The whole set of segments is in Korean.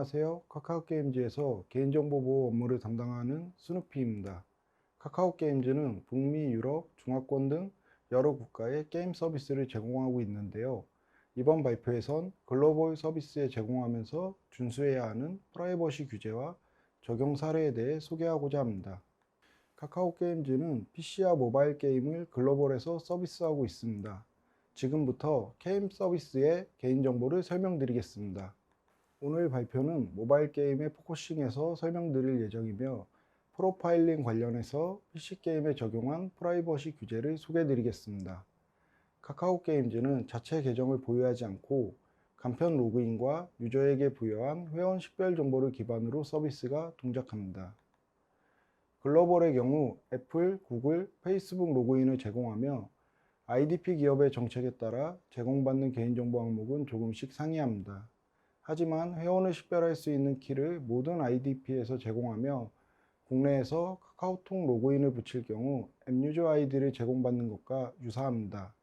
안녕하세요. 카카오게임즈에서 개인정보 보호 업무를 담당하는 스누피입니다. 카카오게임즈는 북미, 유럽, 중화권 등 여러 국가에 게임 서비스를 제공하고 있는데요. 이번 발표에선 글로벌 서비스에 제공하면서 준수해야 하는 프라이버시 규제와 적용 사례에 대해 소개하고자 합니다. 카카오게임즈는 PC와 모바일 게임을 글로벌에서 서비스하고 있습니다. 지금부터 게임 서비스의 개인정보를 설명드리겠습니다. 오늘 발표는 모바일 게임에 포커싱해서 설명드릴 예정이며 프로파일링 관련해서 PC게임에 적용한 프라이버시 규제를 소개드리겠습니다. 카카오게임즈는 자체 계정을 보유하지 않고 간편 로그인과 유저에게 부여한 회원 식별 정보를 기반으로 서비스가 동작합니다. 글로벌의 경우 애플, 구글, 페이스북 로그인을 제공하며 IDP 기업의 정책에 따라 제공받는 개인정보 항목은 조금씩 상이합니다. 하지만 회원을 식별할 수 있는 키를 모든 IDP에서 제공하며 국내에서 카카오톡 로그인을 붙일 경우 앱유저 아이디를 제공받는 것과 유사합니다.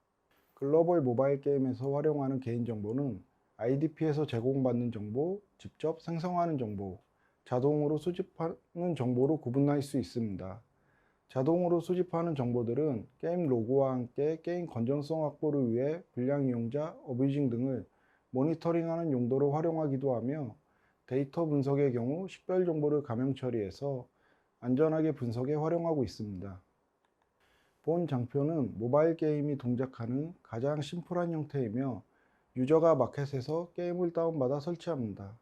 글로벌 모바일 게임에서 활용하는 개인정보는 IDP에서 제공받는 정보, 직접 생성하는 정보, 자동으로 수집하는 정보로 구분할 수 있습니다. 자동으로 수집하는 정보들은 게임 로고와 함께 게임 건전성 확보를 위해 불량 이용자, 어뷰징 등을 모니터링하는 용도로 활용하기도 하며 데이터 분석의 경우 식별 정보를 가명 처리해서 안전하게 분석에 활용하고 있습니다. 본 장표는 모바일 게임이 동작하는 가장 심플한 형태이며 유저가 마켓에서 게임을 다운받아 설치합니다.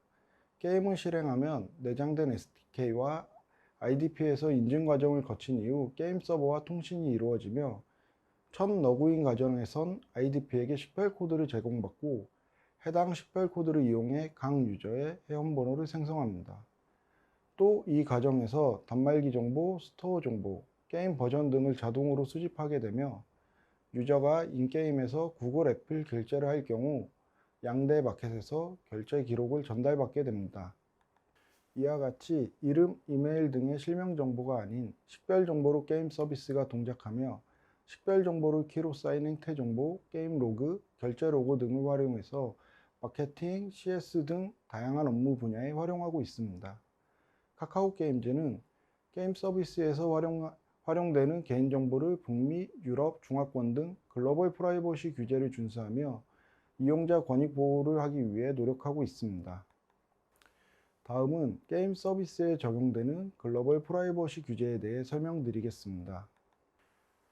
게임을 실행하면 내장된 SDK와 IDP에서 인증 과정을 거친 이후 게임 서버와 통신이 이루어지며 첫 러그인 과정에선 IDP에게 식별 코드를 제공받고 해당 식별 코드를 이용해 각 유저의 회원번호를 생성합니다. 또 이 과정에서 단말기 정보, 스토어 정보, 게임 버전 등을 자동으로 수집하게 되며 유저가 인게임에서 구글 애플 결제를 할 경우 양대 마켓에서 결제 기록을 전달받게 됩니다. 이와 같이 이름, 이메일 등의 실명 정보가 아닌 식별 정보로 게임 서비스가 동작하며 식별 정보를 키로 쌓인 행태 정보, 게임 로그, 결제 로그 등을 활용해서 마케팅, CS 등 다양한 업무 분야에 활용하고 있습니다. 카카오게임즈는 게임 서비스에서 활용되는 개인정보를 북미, 유럽, 중화권 등 글로벌 프라이버시 규제를 준수하며 이용자 권익 보호를 하기 위해 노력하고 있습니다. 다음은 게임 서비스에 적용되는 글로벌 프라이버시 규제에 대해 설명드리겠습니다.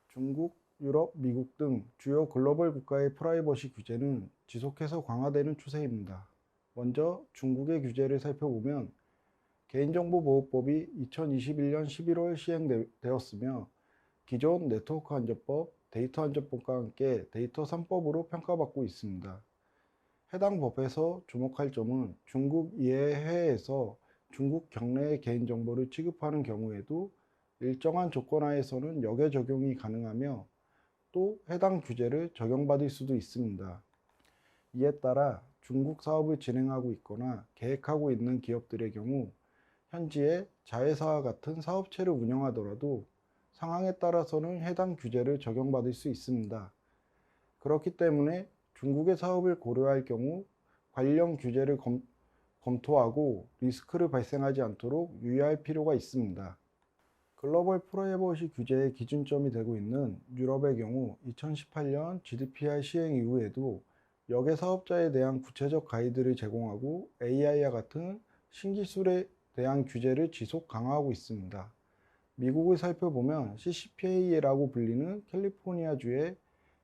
중국, 유럽, 미국 등 주요 글로벌 국가의 프라이버시 규제는 지속해서 강화되는 추세입니다. 먼저 중국의 규제를 살펴보면 개인정보보호법이 2021년 11월 시행되었으며 기존 네트워크 안전법, 데이터 안전법과 함께 데이터 3법으로 평가받고 있습니다. 해당 법에서 주목할 점은 중국 이외 해외에서 중국 경내의 개인정보를 취급하는 경우에도 일정한 조건 하에서는 역외 적용이 가능하며 또 해당 규제를 적용받을 수도 있습니다. 이에 따라 중국 사업을 진행하고 있거나 계획하고 있는 기업들의 경우 현지에 자회사와 같은 사업체를 운영하더라도 상황에 따라서는 해당 규제를 적용받을 수 있습니다. 그렇기 때문에 중국의 사업을 고려할 경우 관련 규제를 검토하고 리스크를 발생하지 않도록 유의할 필요가 있습니다. 글로벌 프라이버시 규제의 기준점이 되고 있는 유럽의 경우 2018년 GDPR 시행 이후에도 역외 사업자에 대한 구체적 가이드를 제공하고 AI와 같은 신기술에 대한 규제를 지속 강화하고 있습니다. 미국을 살펴보면 CCPA라고 불리는 캘리포니아주의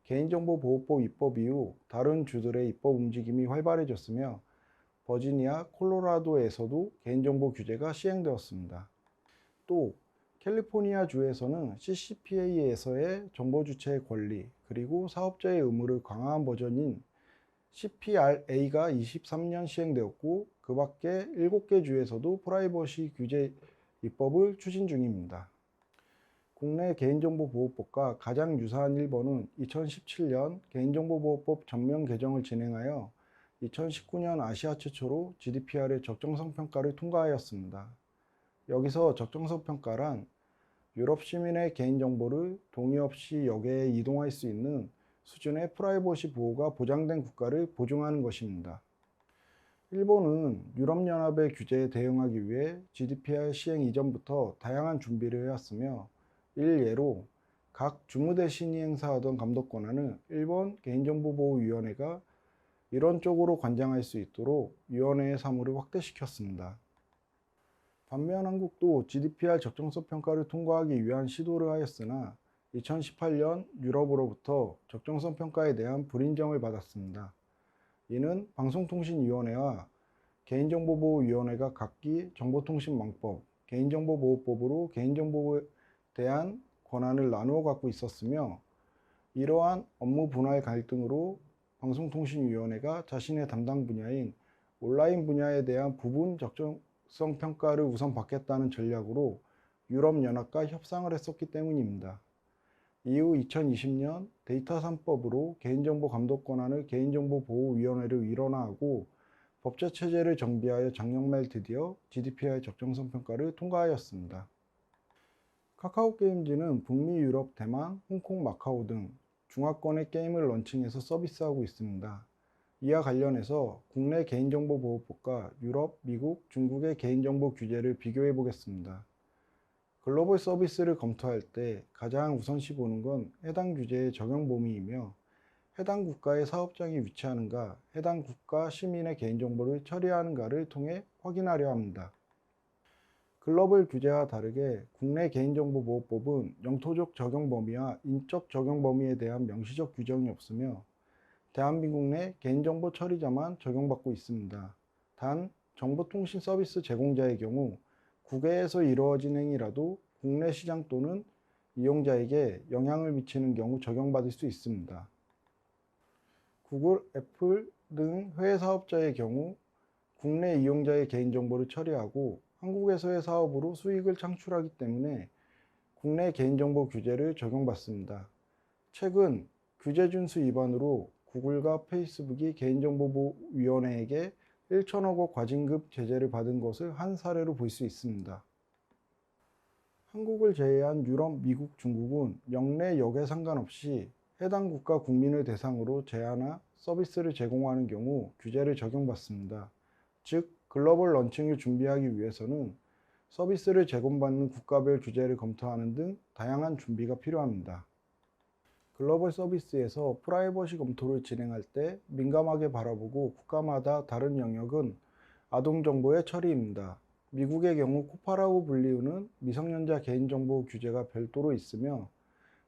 개인정보보호법 입법 이후 다른 주들의 입법 움직임이 활발해졌으며 버지니아, 콜로라도에서도 개인정보 규제가 시행되었습니다. 또 캘리포니아 주에서는 CCPA에서의 정보 주체의 권리 그리고 사업자의 의무를 강화한 버전인 CPRA가 23년 시행되었고 그 밖에 7개 주에서도 프라이버시 규제 입법을 추진 중입니다. 국내 개인정보보호법과 가장 유사한 일본은 2017년 개인정보보호법 전면 개정을 진행하여 2019년 아시아 최초로 GDPR의 적정성 평가를 통과하였습니다. 여기서 적정성 평가란 유럽 시민의 개인정보를 동의 없이 역외에 이동할 수 있는 수준의 프라이버시 보호가 보장된 국가를 보증하는 것입니다. 일본은 유럽연합의 규제에 대응하기 위해 GDPR 시행 이전부터 다양한 준비를 해왔으며, 일예로 각 주무대 신이 행사하던 감독 권한을 일본 개인정보보호위원회가 일원적으로 관장할 수 있도록 위원회의 사무를 확대시켰습니다. 반면 한국도 GDPR 적정성 평가를 통과하기 위한 시도를 하였으나 2018년 유럽으로부터 적정성 평가에 대한 불인정을 받았습니다. 이는 방송통신위원회와 개인정보보호위원회가 각기 정보통신망법, 개인정보보호법으로 개인정보에 대한 권한을 나누어 갖고 있었으며, 이러한 업무 분할 갈등으로 방송통신위원회가 자신의 담당 분야인 온라인 분야에 대한 부분 적정성 평가를 우선 받겠다는 전략으로 유럽연합과 협상을 했었기 때문입니다. 이후 2020년 데이터 3법으로 개인정보 감독 권한을 개인정보보호위원회로 일원화하고 법제 체제를 정비하여 작년 말 드디어 GDPR 적정성 평가를 통과하였습니다. 카카오 게임즈는 북미, 유럽, 대만, 홍콩, 마카오 등 중화권의 게임을 런칭해서 서비스하고 있습니다. 이와 관련해서 국내 개인정보보호법과 유럽, 미국, 중국의 개인정보 규제를 비교해 보겠습니다. 글로벌 서비스를 검토할 때 가장 우선시 보는 건 해당 규제의 적용 범위이며, 해당 국가의 사업장이 위치하는가, 해당 국가 시민의 개인정보를 처리하는가를 통해 확인하려 합니다. 글로벌 규제와 다르게 국내 개인정보보호법은 영토적 적용 범위와 인적 적용 범위에 대한 명시적 규정이 없으며, 대한민국 내 개인정보 처리자만 적용받고 있습니다. 단, 정보통신 서비스 제공자의 경우 국외에서 이루어진 행위라도 국내 시장 또는 이용자에게 영향을 미치는 경우 적용받을 수 있습니다. 구글, 애플 등 해외 사업자의 경우 국내 이용자의 개인정보를 처리하고 한국에서의 사업으로 수익을 창출하기 때문에 국내 개인정보 규제를 적용받습니다. 최근 규제 준수 위반으로 구글과 페이스북이 개인정보보호위원회에게 1천억 원 과징금 제재를 받은 것을 한 사례로 볼 수 있습니다. 한국을 제외한 유럽, 미국, 중국은 역내 역에 상관없이 해당 국가 국민을 대상으로 제한이나 서비스를 제공하는 경우 규제를 적용받습니다. 즉, 글로벌 런칭을 준비하기 위해서는 서비스를 제공받는 국가별 규제를 검토하는 등 다양한 준비가 필요합니다. 글로벌 서비스에서 프라이버시 검토를 진행할 때 민감하게 바라보고 국가마다 다른 영역은 아동정보의 처리입니다. 미국의 경우 코파라고 불리우는 미성년자 개인정보 규제가 별도로 있으며,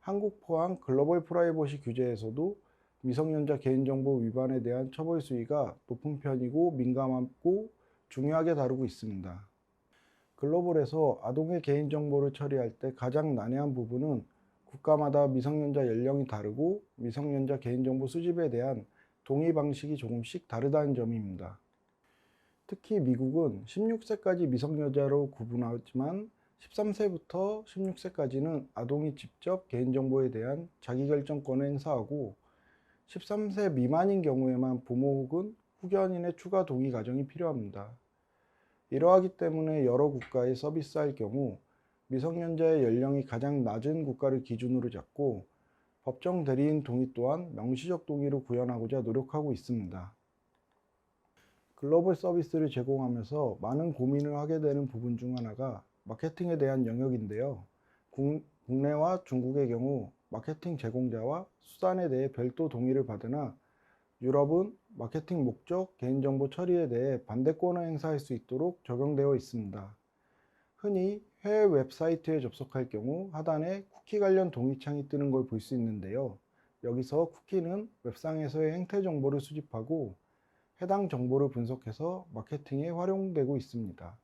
한국 포함 글로벌 프라이버시 규제에서도 미성년자 개인정보 위반에 대한 처벌 수위가 높은 편이고 민감하고 중요하게 다루고 있습니다. 글로벌에서 아동의 개인정보를 처리할 때 가장 난해한 부분은 국가마다 미성년자 연령이 다르고 미성년자 개인정보 수집에 대한 동의 방식이 조금씩 다르다는 점입니다. 특히 미국은 16세까지 미성년자로 구분하지만 13세부터 16세까지는 아동이 직접 개인정보에 대한 자기결정권을 행사하고, 13세 미만인 경우에만 부모 혹은 후견인의 추가 동의 과정이 필요합니다. 이러하기 때문에 여러 국가에 서비스할 경우 미성년자의 연령이 가장 낮은 국가를 기준으로 잡고 법정 대리인 동의 또한 명시적 동의로 구현하고자 노력하고 있습니다. 글로벌 서비스를 제공하면서 많은 고민을 하게 되는 부분 중 하나가 마케팅에 대한 영역인데요. 국내와 중국의 경우 마케팅 제공자와 수단에 대해 별도 동의를 받으나, 유럽은 마케팅 목적, 개인정보 처리에 대해 반대권을 행사할 수 있도록 적용되어 있습니다. 흔히 해외 웹사이트에 접속할 경우 하단에 쿠키 관련 동의창이 뜨는 걸 볼 수 있는데요. 여기서 쿠키는 웹상에서의 행태 정보를 수집하고 해당 정보를 분석해서 마케팅에 활용되고 있습니다.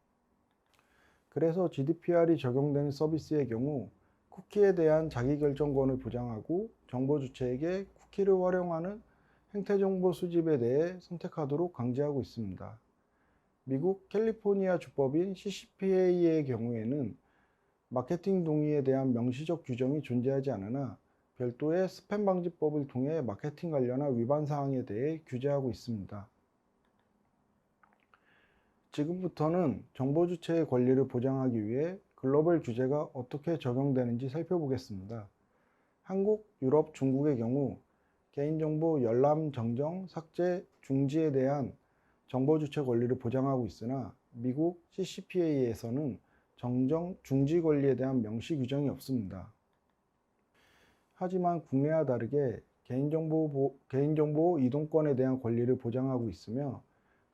그래서 GDPR이 적용되는 서비스의 경우 쿠키에 대한 자기결정권을 보장하고 정보 주체에게 쿠키를 활용하는 행태 정보 수집에 대해 선택하도록 강제하고 있습니다. 미국 캘리포니아 주법인 CCPA의 경우에는 마케팅 동의에 대한 명시적 규정이 존재하지 않으나 별도의 스팸 방지법을 통해 마케팅 관련한 위반 사항에 대해 규제하고 있습니다. 지금부터는 정보 주체의 권리를 보장하기 위해 글로벌 규제가 어떻게 적용되는지 살펴보겠습니다. 한국, 유럽, 중국의 경우 개인정보 열람, 정정, 삭제, 중지에 대한 정보 주체 권리를 보장하고 있으나 미국 CCPA에서는 정정 중지 권리에 대한 명시 규정이 없습니다. 하지만 국내와 다르게 개인정보 이동권에 대한 권리를 보장하고 있으며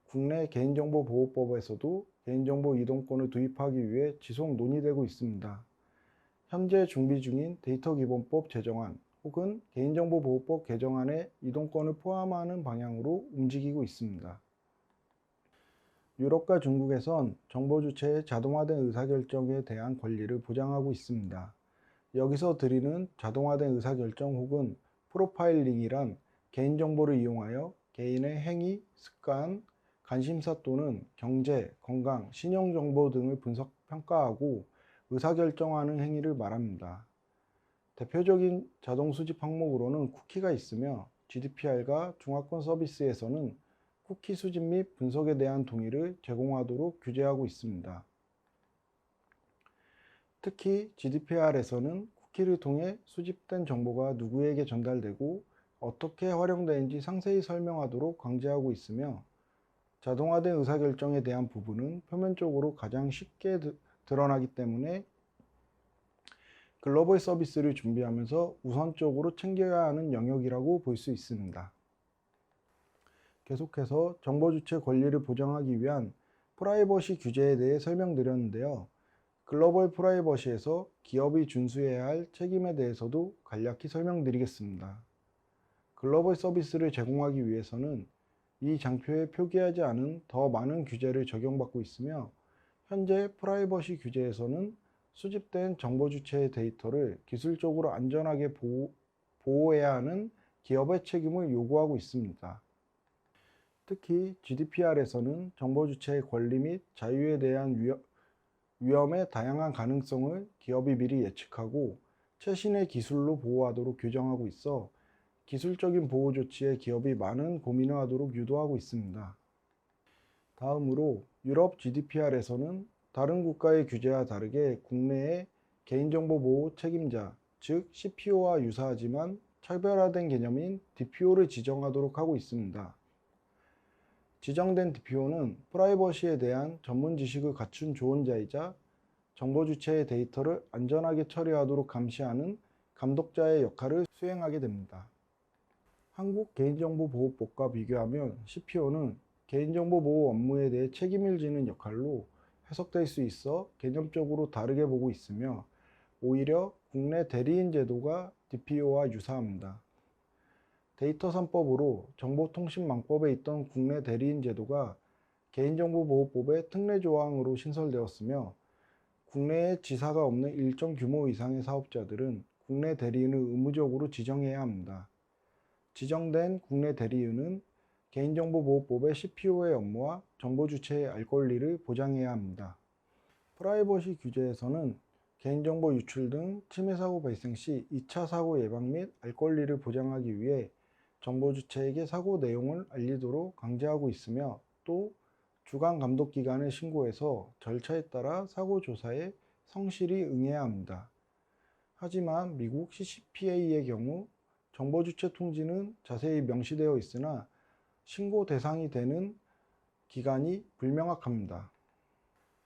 국내 개인정보보호법에서도 개인정보 이동권을 도입하기 위해 지속 논의되고 있습니다. 현재 준비 중인 데이터기본법 제정안 혹은 개인정보보호법 개정안에 이동권을 포함하는 방향으로 움직이고 있습니다. 유럽과 중국에선 정보 주체의 자동화된 의사결정에 대한 권리를 보장하고 있습니다. 여기서 드리는 자동화된 의사결정 혹은 프로파일링이란 개인정보를 이용하여 개인의 행위, 습관, 관심사 또는 경제, 건강, 신용정보 등을 분석, 평가하고 의사결정하는 행위를 말합니다. 대표적인 자동 수집 항목으로는 쿠키가 있으며 GDPR과 중화권 서비스에서는 쿠키 수집 및 분석에 대한 동의를 제공하도록 규제하고 있습니다. 특히 GDPR에서는 쿠키를 통해 수집된 정보가 누구에게 전달되고 어떻게 활용되는지 상세히 설명하도록 강제하고 있으며 자동화된 의사결정에 대한 부분은 표면적으로 가장 쉽게 드러나기 때문에 글로벌 서비스를 준비하면서 우선적으로 챙겨야 하는 영역이라고 볼 수 있습니다. 계속해서 정보 주체 권리를 보장하기 위한 프라이버시 규제에 대해 설명드렸는데요. 글로벌 프라이버시에서 기업이 준수해야 할 책임에 대해서도 간략히 설명드리겠습니다. 글로벌 서비스를 제공하기 위해서는 이 장표에 표기하지 않은 더 많은 규제를 적용받고 있으며 현재 프라이버시 규제에서는 수집된 정보 주체의 데이터를 기술적으로 안전하게 보호해야 하는 기업의 책임을 요구하고 있습니다. 특히 GDPR에서는 정보 주체의 권리 및 자유에 대한 위험의 다양한 가능성을 기업이 미리 예측하고 최신의 기술로 보호하도록 규정하고 있어 기술적인 보호 조치에 기업이 많은 고민을 하도록 유도하고 있습니다. 다음으로 유럽 GDPR에서는 다른 국가의 규제와 다르게 국내에 개인정보 보호 책임자, 즉 CPO와 유사하지만 차별화된 개념인 DPO를 지정하도록 하고 있습니다. 지정된 DPO는 프라이버시에 대한 전문 지식을 갖춘 조언자이자 정보 주체의 데이터를 안전하게 처리하도록 감시하는 감독자의 역할을 수행하게 됩니다. 한국 개인정보보호법과 비교하면 CPO는 개인정보 보호 업무에 대해 책임을 지는 역할로 해석될 수 있어 개념적으로 다르게 보고 있으며 오히려 국내 대리인 제도가 DPO와 유사합니다. 데이터 3법으로 정보통신망법에 있던 국내 대리인 제도가 개인정보보호법의 특례 조항으로 신설되었으며 국내에 지사가 없는 일정 규모 이상의 사업자들은 국내 대리인을 의무적으로 지정해야 합니다. 지정된 국내 대리인은 개인정보보호법의 CPO의 업무와 정보 주체의 알 권리를 보장해야 합니다. 프라이버시 규제에서는 개인정보 유출 등 침해 사고 발생 시 2차 사고 예방 및 알 권리를 보장하기 위해 정보 주체에게 사고 내용을 알리도록 강제하고 있으며 또 주간 감독 기관에 신고해서 절차에 따라 사고 조사에 성실히 응해야 합니다. 하지만 미국 CCPA의 경우 정보 주체 통지는 자세히 명시되어 있으나 신고 대상이 되는 기간이 불명확합니다.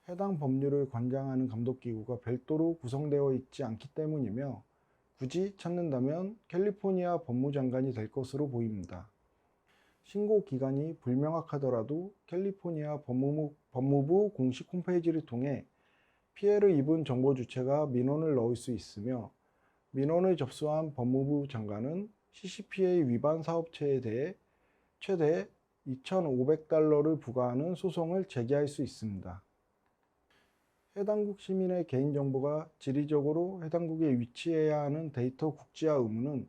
해당 법률을 관장하는 감독기구가 별도로 구성되어 있지 않기 때문이며 굳이 찾는다면 캘리포니아 법무장관이 될 것으로 보입니다. 신고 기간이 불명확하더라도 캘리포니아 법무부 공식 홈페이지를 통해 피해를 입은 정보 주체가 민원을 넣을 수 있으며 민원을 접수한 법무부 장관은 CCPA 위반 사업체에 대해 최대 $2,500를 부과하는 소송을 제기할 수 있습니다. 해당국 시민의 개인정보가 지리적으로 해당국에 위치해야 하는 데이터 국지화 의무는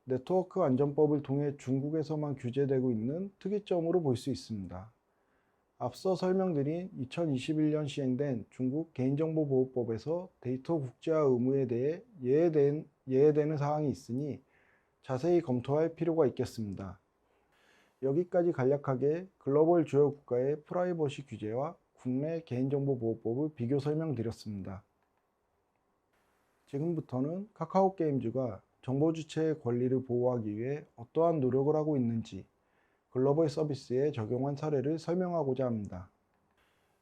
네트워크 안전법을 통해 중국에서만 규제되고 있는 특이점으로 볼 수 있습니다. 앞서 설명드린 2021년 시행된 중국 개인정보보호법에서 데이터 국제화 의무에 대해 예외되는 사항이 있으니 자세히 검토할 필요가 있겠습니다. 여기까지 간략하게 글로벌 주요 국가의 프라이버시 규제와 국내 개인정보보호법을 비교 설명드렸습니다. 지금부터는 카카오게임즈가 정보 주체의 권리를 보호하기 위해 어떠한 노력을 하고 있는지, 글로벌 서비스에 적용한 사례를 설명하고자 합니다.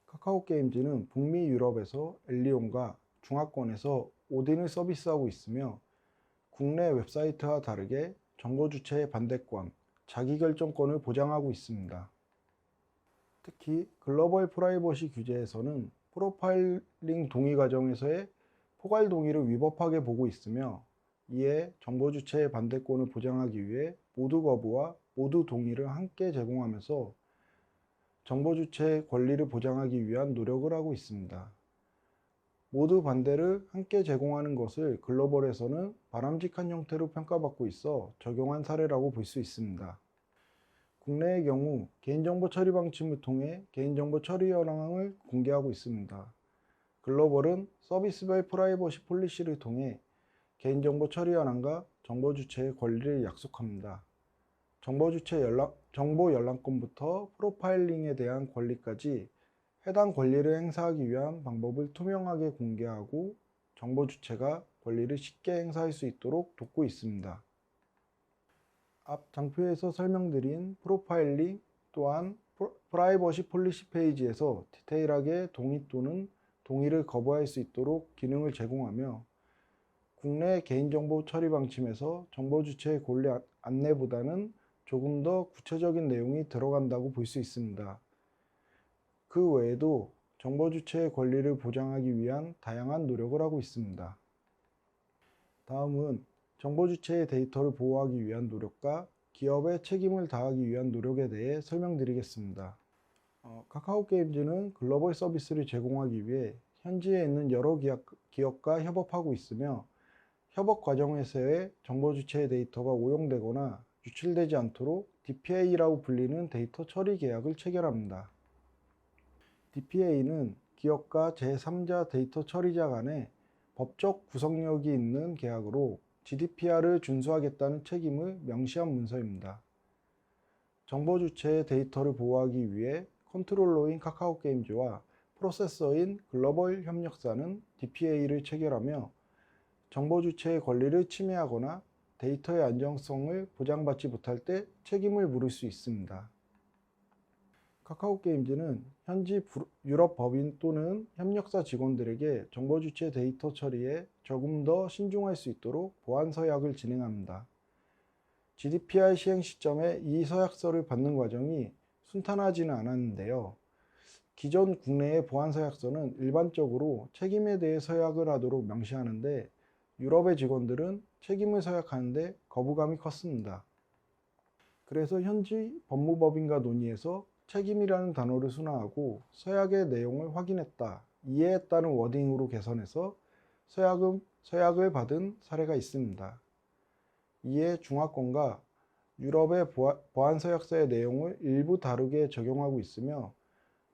카카오 게임즈는 북미 유럽에서 엘리온과 중화권에서 오딘을 서비스하고 있으며 국내 웹사이트와 다르게 정보 주체의 반대권, 자기결정권을 보장하고 있습니다. 특히 글로벌 프라이버시 규제에서는 프로파일링 동의 과정에서의 포괄 동의를 위법하게 보고 있으며 이에 정보 주체의 반대권을 보장하기 위해 모두 거부와 모두 동의를 함께 제공하면서 정보 주체의 권리를 보장하기 위한 노력을 하고 있습니다. 모두 반대를 함께 제공하는 것을 글로벌에서는 바람직한 형태로 평가받고 있어 적용한 사례라고 볼 수 있습니다. 국내의 경우 개인정보 처리 방침을 통해 개인정보 처리 현황을 공개하고 있습니다. 글로벌은 서비스별 프라이버시 폴리시를 통해 개인정보 처리 현황과 정보 주체의 권리를 약속합니다. 정보 열람권부터 프로파일링에 대한 권리까지 해당 권리를 행사하기 위한 방법을 투명하게 공개하고 정보 주체가 권리를 쉽게 행사할 수 있도록 돕고 있습니다. 앞 장표에서 설명드린 프로파일링 또한 프라이버시 폴리시 페이지에서 디테일하게 동의 또는 동의를 거부할 수 있도록 기능을 제공하며 국내 개인정보 처리 방침에서 정보 주체의 권리 안내보다는 조금 더 구체적인 내용이 들어간다고 볼 수 있습니다. 그 외에도 정보 주체의 권리를 보장하기 위한 다양한 노력을 하고 있습니다. 다음은 정보 주체의 데이터를 보호하기 위한 노력과 기업의 책임을 다하기 위한 노력에 대해 설명드리겠습니다. 카카오 게임즈는 글로벌 서비스를 제공하기 위해 현지에 있는 여러 기업과 협업하고 있으며 협업 과정에서의 정보 주체의 데이터가 오용되거나 유출되지 않도록 DPA라고 불리는 데이터 처리 계약을 체결합니다. DPA는 기업과 제3자 데이터 처리자 간의 법적 구속력이 있는 계약으로 GDPR을 준수하겠다는 책임을 명시한 문서입니다. 정보 주체의 데이터를 보호하기 위해 컨트롤러인 카카오 게임즈와 프로세서인 글로벌 협력사는 DPA를 체결하며 정보 주체의 권리를 침해하거나 데이터의 안정성을 보장받지 못할 때 책임을 물을 수 있습니다. 카카오 게임즈는 현지 유럽 법인 또는 협력사 직원들에게 정보 주체 데이터 처리에 조금 더 신중할 수 있도록 보안 서약을 진행합니다. GDPR 시행 시점에 이 서약서를 받는 과정이 순탄하지는 않았는데요. 기존 국내의 보안 서약서는 일반적으로 책임에 대해 서약을 하도록 명시하는데 유럽의 직원들은 책임을 서약하는데 거부감이 컸습니다. 그래서 현지 법무법인과 논의해서 책임이라는 단어를 순화하고 서약의 내용을 확인했다, 이해했다는 워딩으로 개선해서 서약을 받은 사례가 있습니다. 이에 중화권과 유럽의 보안 서약서의 내용을 일부 다르게 적용하고 있으며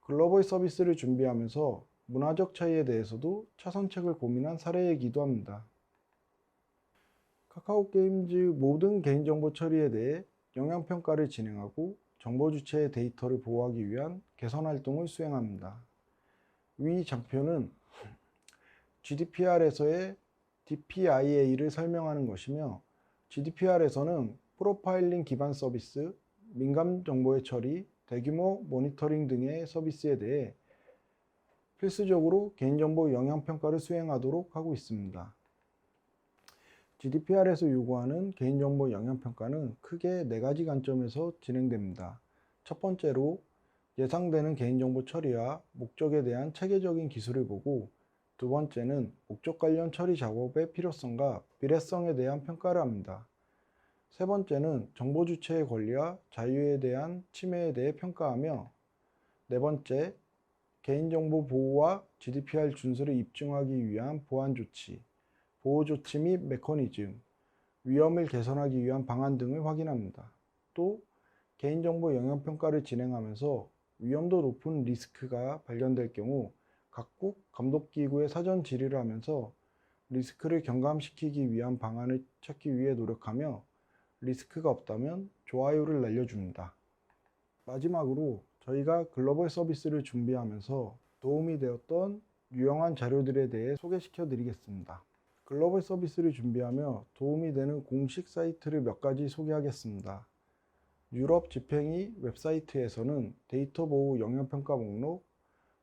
글로벌 서비스를 준비하면서 문화적 차이에 대해서도 차선책을 고민한 사례이기도 합니다. 카카오 게임즈 모든 개인정보 처리에 대해 영향평가를 진행하고 정보 주체의 데이터를 보호하기 위한 개선 활동을 수행합니다. 위 장표는 GDPR에서의 DPIA를 설명하는 것이며 GDPR에서는 프로파일링 기반 서비스, 민감 정보의 처리, 대규모 모니터링 등의 서비스에 대해 필수적으로 개인정보 영향평가를 수행하도록 하고 있습니다. GDPR에서 요구하는 개인정보 영향평가는 크게 4가지 관점에서 진행됩니다. 첫 번째로 예상되는 개인정보 처리와 목적에 대한 체계적인 기술을 보고 두 번째는 목적 관련 처리 작업의 필요성과 비례성에 대한 평가를 합니다. 세 번째는 정보 주체의 권리와 자유에 대한 침해에 대해 평가하며 네 번째, 개인정보 보호와 GDPR 준수를 입증하기 위한 보안 조치, 보호 조치 및 메커니즘, 위험을 개선하기 위한 방안 등을 확인합니다. 또 개인정보 영향평가를 진행하면서 위험도 높은 리스크가 발견될 경우 각국 감독기구에 사전 질의를 하면서 리스크를 경감시키기 위한 방안을 찾기 위해 노력하며 리스크가 없다면 좋아요를 날려줍니다. 마지막으로 저희가 글로벌 서비스를 준비하면서 도움이 되었던 유용한 자료들에 대해 소개시켜 드리겠습니다. 글로벌 서비스를 준비하며 도움이 되는 공식 사이트를 몇 가지 소개하겠습니다. 유럽 집행위 웹사이트에서는 데이터 보호 영향평가 목록,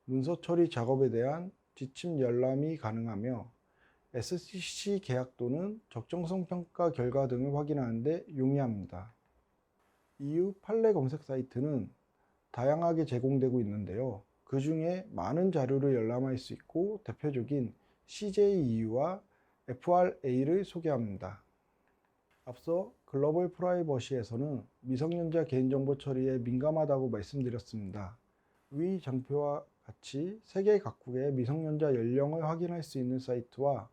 문서 처리 작업에 대한 지침 열람이 가능하며 SCC 계약 또는 적정성 평가 결과 등을 확인하는 데 용이합니다. EU 판례 검색 사이트는 다양하게 제공되고 있는데요. 그 중에 많은 자료를 열람할 수 있고 대표적인 CJEU와 FRA를 소개합니다. 앞서 글로벌 프라이버시에서는 미성년자 개인정보 처리에 민감하다고 말씀드렸습니다. 위 장표와 같이 세계 각국의 미성년자 연령을 확인할 수 있는 사이트와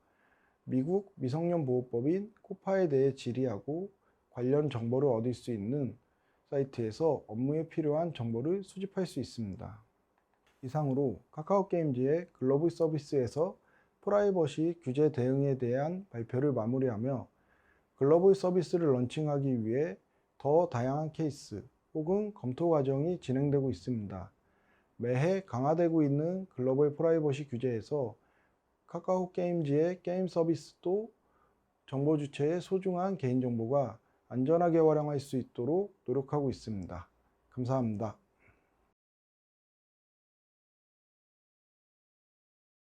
미국 미성년 보호법인 코파에 대해 질의하고 관련 정보를 얻을 수 있는 사이트에서 업무에 필요한 정보를 수집할 수 있습니다. 이상으로 카카오게임즈의 글로벌 서비스에서 프라이버시 규제 대응에 대한 발표를 마무리하며 글로벌 서비스를 런칭하기 위해 더 다양한 케이스 혹은 검토 과정이 진행되고 있습니다. 매해 강화되고 있는 글로벌 프라이버시 규제에서 카카오게임즈의 게임 서비스도 정보 주체의 소중한 개인정보가 안전하게 활용할 수 있도록 노력하고 있습니다. 감사합니다.